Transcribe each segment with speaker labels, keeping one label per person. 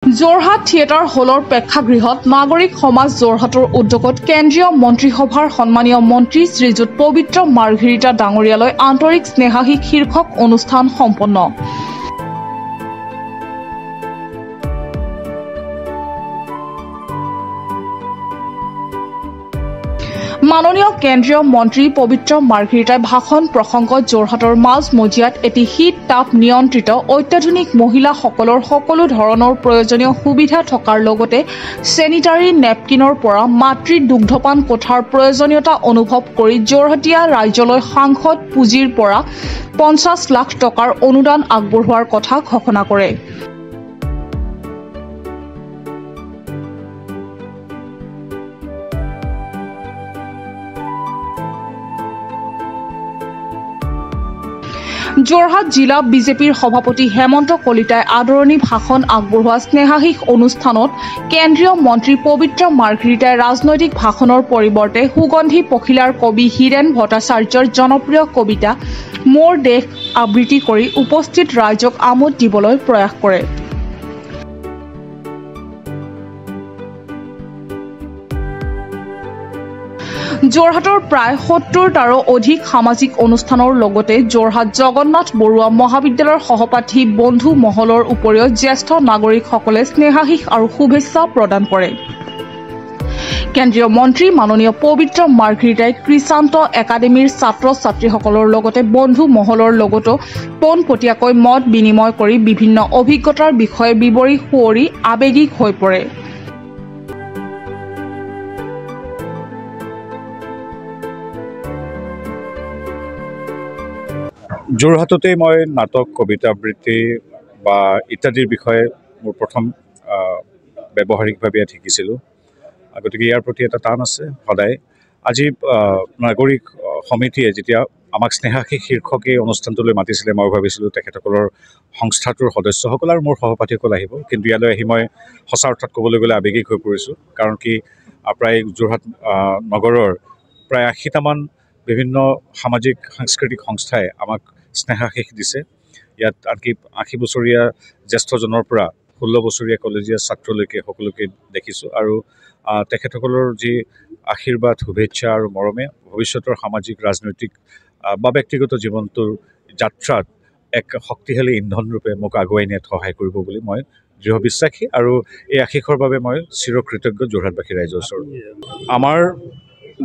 Speaker 1: Jorhat theatre হলৰ প্ৰেক্ষাগৃহত নাগৰিক সমাজ যোৰহাটৰ উদ্যোগত কেন্দ্ৰীয় মন্ত্ৰীসভাৰ সন্মানীয় মন্ত্ৰী শ্ৰীযুত পবিত্ৰ মাৰ্ঘেৰিটা ডাঙৰীয়ালৈ আন্তৰিক স্নেহাশীষ শীৰ্ষক অনুষ্ঠান সম্পন্ন। মাননীয় কেন্দ্ৰীয় মন্ত্ৰী পবিত্ৰ মাৰ্ঘেৰিটাই ভাষণ প্ৰসংগত যোৰহাটৰ মাজ মজিয়াত এটি শীত তাপ নিয়ন্ত্ৰিত অত্যাধুনিক মহিলাসকলৰ সকলো ধৰণৰ প্ৰয়োজনীয় সুবিধা থকাৰ লগতে চেনিটাৰী নেপকিনৰ পৰা মাতৃ দুগ্ধপান কোঠাৰ প্ৰয়োজনীয়তা অনুভৱ কৰি যোৰহাটীয়া ৰাইজলৈ সাংসদ পুঁজিৰ পৰা 50 লাখ টকাৰ অনুদান আগবঢ়োৱাৰ কথা ঘোষণা কৰে। যোৰহাট জিলা বিজেপিৰ সভাপতি হেমন্ত কলিতাই আদৰণি ভাষণ আগবঢ়োৱা স্নেহাশীষ অনুষ্ঠানত কেন্দ্ৰীয় মন্ত্ৰী পবিত্ৰ মাৰ্ঘেৰিটাই ৰাজনৈতিক ভাষণৰ পৰিৱৰ্তে সুগন্ধি পখিলাৰ কবি হীৰেন ভট্টাচাৰ্যৰ জনপ্ৰিয় কবিতা মোৰ দেশ আবৃত্তি কৰি উপস্থিত ৰাইজক আমোদ দিবলৈ প্ৰয়াস কৰে। যোৰহাটৰ প্ৰায় 70টাৰো অধিক সামাজিক অনুষ্ঠানৰ লগতে যোৰহাট জগন্নাথ বৰুৱা মহাবিদ্যালয়ৰ সহপাঠী বন্ধু মহলৰ উপৰিও জ্যেষ্ঠ নাগৰিকসকলে স্নেহাশীষ আৰু শুভেচ্ছা প্ৰদান কৰে। কেন্দ্ৰীয় মন্ত্ৰী মাননীয় পবিত্ৰ মাৰ্ঘেৰিটাই কৃষান্ত একাডেমীৰ ছাত্ৰ ছাত্ৰীসকলৰ লগতে বন্ধু মহলৰ লগতো পোনপটীয়াকৈ মত বিনিময় কৰি বিভিন্ন অভিজ্ঞতাৰ বিষয়ে বিৱৰি সুঁৱৰি আৱেগিক হৈ পৰে।
Speaker 2: যোৰহাটতেই মই নাটক কবিতা আবৃত্তি বা ইত্যাদিৰ বিষয়ে মোৰ প্ৰথম ব্যৱহাৰিকভাৱে ইয়াত শিকিছিলোঁ। গতিকে ইয়াৰ প্ৰতি এটা টান আছে সদায়। আজি নাগৰিক সমিতিয়ে যেতিয়া আমাক স্নেহাশীষ শীৰ্ষক এই অনুষ্ঠানটোলৈ মাতিছিলে, মই ভাবিছিলোঁ তেখেতসকলৰ সংস্থাটোৰ সদস্যসকল আৰু মোৰ সহপাঠীসকল আহিব, কিন্তু ইয়ালৈ আহি মই সঁচা অৰ্থত ক'বলৈ গ'লে আৱেগিক হৈ পৰিছোঁ। কাৰণ কি প্ৰায় যোৰহাট নগৰৰ প্ৰায় 80টামান বিভিন্ন সামাজিক সাংস্কৃতিক সংস্থাই আমাক স্নেহাশীষ দিছে। ইয়াত আনকি 80 বছৰীয়া জ্যেষ্ঠজনৰ পৰা 16 বছৰীয়া কলেজীয়া ছাত্ৰলৈকে সকলোকে দেখিছোঁ আৰু তেখেতসকলৰ যি আশীৰ্বাদ শুভেচ্ছা আৰু মৰমে ভৱিষ্যতৰ সামাজিক ৰাজনৈতিক বা ব্যক্তিগত জীৱনটোৰ যাত্ৰাত এক শক্তিশালী ইন্ধনৰূপে মোক আগুৱাই নিয়াত সহায় কৰিব বুলি মই দৃঢ় বিশ্বাসী আৰু এই আশীষৰ বাবে মই চিৰকৃতজ্ঞ যোৰহাটবাসী ৰাইজৰ ওচৰত। আমাৰ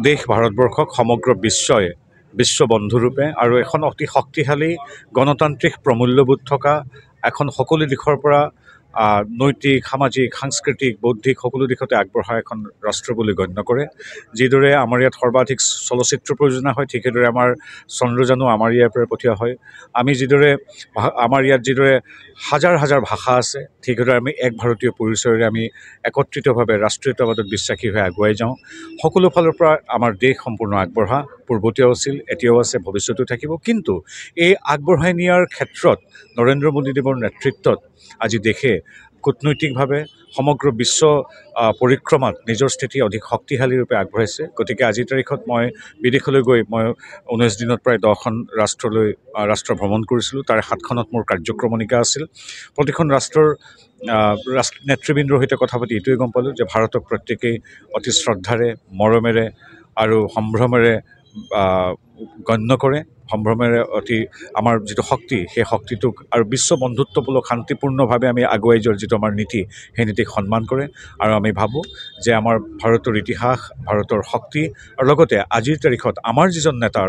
Speaker 2: দেশ ভাৰতবৰ্ষক সমগ্ৰ বিশ্বই বিশ্ব বন্ধুৰূপে আৰু এখন অতি শক্তিশালী গণতান্ত্ৰিক প্ৰমূল্যবোধ থকা এখন সকলো দিশৰ পৰা নৈতিক সামাজিক সাংস্কৃতিক বৌদ্ধিক সকলো দিশতে আগবঢ়া এখন ৰাষ্ট্ৰ বুলি গণ্য কৰে। যিদৰে আমাৰ ইয়াত সৰ্বাধিক চলচ্চিত্ৰ প্ৰযোজনা হয়, ঠিক সেইদৰে আমাৰ চন্দ্ৰযানো আমাৰ ইয়াৰ পৰা পঠিওৱা হয়। আমি যিদৰে আমাৰ ইয়াত যিদৰে হাজাৰ হাজাৰ ভাষা আছে, ঠিক সেইদৰে আমি এক ভাৰতীয় পৰিচয়েৰে আমি একত্ৰিতভাৱে ৰাষ্ট্ৰীয়তাবাদত বিশ্বাসী হৈ আগুৱাই যাওঁ। সকলো ফালৰ পৰা আমাৰ দেশ সম্পূৰ্ণ আগবঢ়া, পূৰ্বতেও আছিল, এতিয়াও আছে, ভৱিষ্যতেও থাকিব। কিন্তু এই আগবঢ়াই নিয়াৰ ক্ষেত্ৰত নৰেন্দ্ৰ মোদীদেৱৰ নেতৃত্বত আজি দেশে কূটনৈতিকভাৱে সমগ্ৰ বিশ্ব পৰিক্ৰমাত নিজৰ স্থিতি অধিক শক্তিশালীৰূপে আগবঢ়াইছে। গতিকে আজিৰ তাৰিখত মই বিদেশলৈ গৈ মই 19 দিনত প্ৰায় 10খন ৰাষ্ট্ৰ ভ্ৰমণ কৰিছিলোঁ। তাৰে 7খনত মোৰ কাৰ্যক্ৰমণিকা আছিল। প্ৰতিখন ৰাষ্ট্ৰৰ নেতৃবৃন্দৰ সৈতে কথা পাতি এইটোৱে গম পালোঁ যে ভাৰতক প্ৰত্যেকেই অতি শ্ৰদ্ধাৰে মৰমেৰে আৰু সম্ভ্ৰমেৰে গণ্য কৰে, সম্ভ্ৰমেৰে অতি আমাৰ যিটো শক্তি সেই শক্তিটোক আৰু বিশ্ব বন্ধুত্বমূলক শান্তিপূৰ্ণভাৱে আমি আগুৱাই যোৱাৰ যিটো আমাৰ নীতি সেই নীতিক সন্মান কৰে। আৰু আমি ভাবোঁ যে আমাৰ ভাৰতৰ ইতিহাস, ভাৰতৰ শক্তি আৰু লগতে আজিৰ তাৰিখত আমাৰ যিজন নেতা,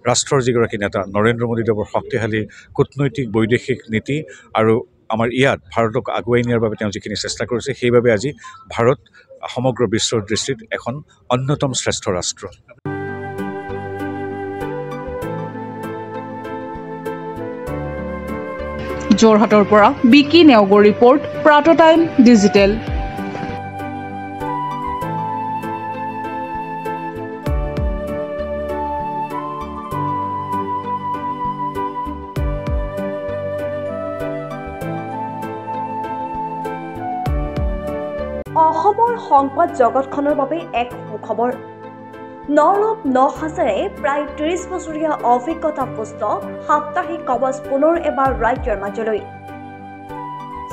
Speaker 2: ৰাষ্ট্ৰৰ যিগৰাকী নেতা নৰেন্দ্ৰ মোদীদেৱৰ শক্তিশালী কূটনৈতিক বৈদেশিক নীতি আৰু আমাৰ ইয়াত ভাৰতক আগুৱাই নিয়াৰ বাবে তেওঁ যিখিনি চেষ্টা কৰিছে, সেইবাবে আজি ভাৰত সমগ্ৰ বিশ্বৰ দৃষ্টিত এখন অন্যতম শ্ৰেষ্ঠ ৰাষ্ট্ৰ।
Speaker 1: যোৰহাটৰ পৰা বিকি নেওগৰ ৰিপৰ্ট, প্ৰাত টাইম ডিজিটেল।
Speaker 3: অসমৰ সংবাদ জগতখনৰ বাবে এক সুখবৰ। নৰূপ নহাজেৰে প্ৰায় 30 বছৰীয়া অভিজ্ঞতা পুষ্ট সাপ্তাহিক কবচ পুনৰ এবাৰ ৰাজ্যৰ মাজলৈ।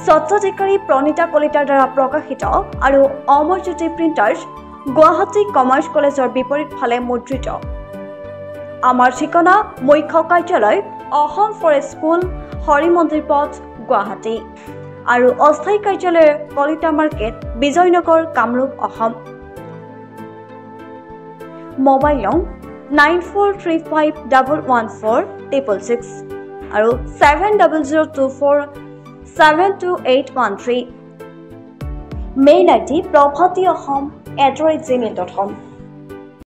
Speaker 3: স্বত্বাধিকাৰী প্ৰণীতা কলিতাৰ দ্বাৰা প্ৰকাশিত আৰু অমৰজ্যোতি প্ৰিণ্টাৰ্ছ গুৱাহাটী কমাৰ্চ কলেজৰ বিপৰীত ফালে মুদ্ৰিত। আমাৰ ঠিকনা মুখ্য কাৰ্যালয় অসম ফৰেষ্ট স্কুল হৰিমন্দিৰ পথ গুৱাহাটী আৰু অস্থায়ী কাৰ্যালয় কলিতা মাৰ্কেট বিজয়নগৰ কামৰূপ অসম। মোবাইল নং 9435114666 আৰু 7024722813। Mail ID probhatiahom@gmail.com।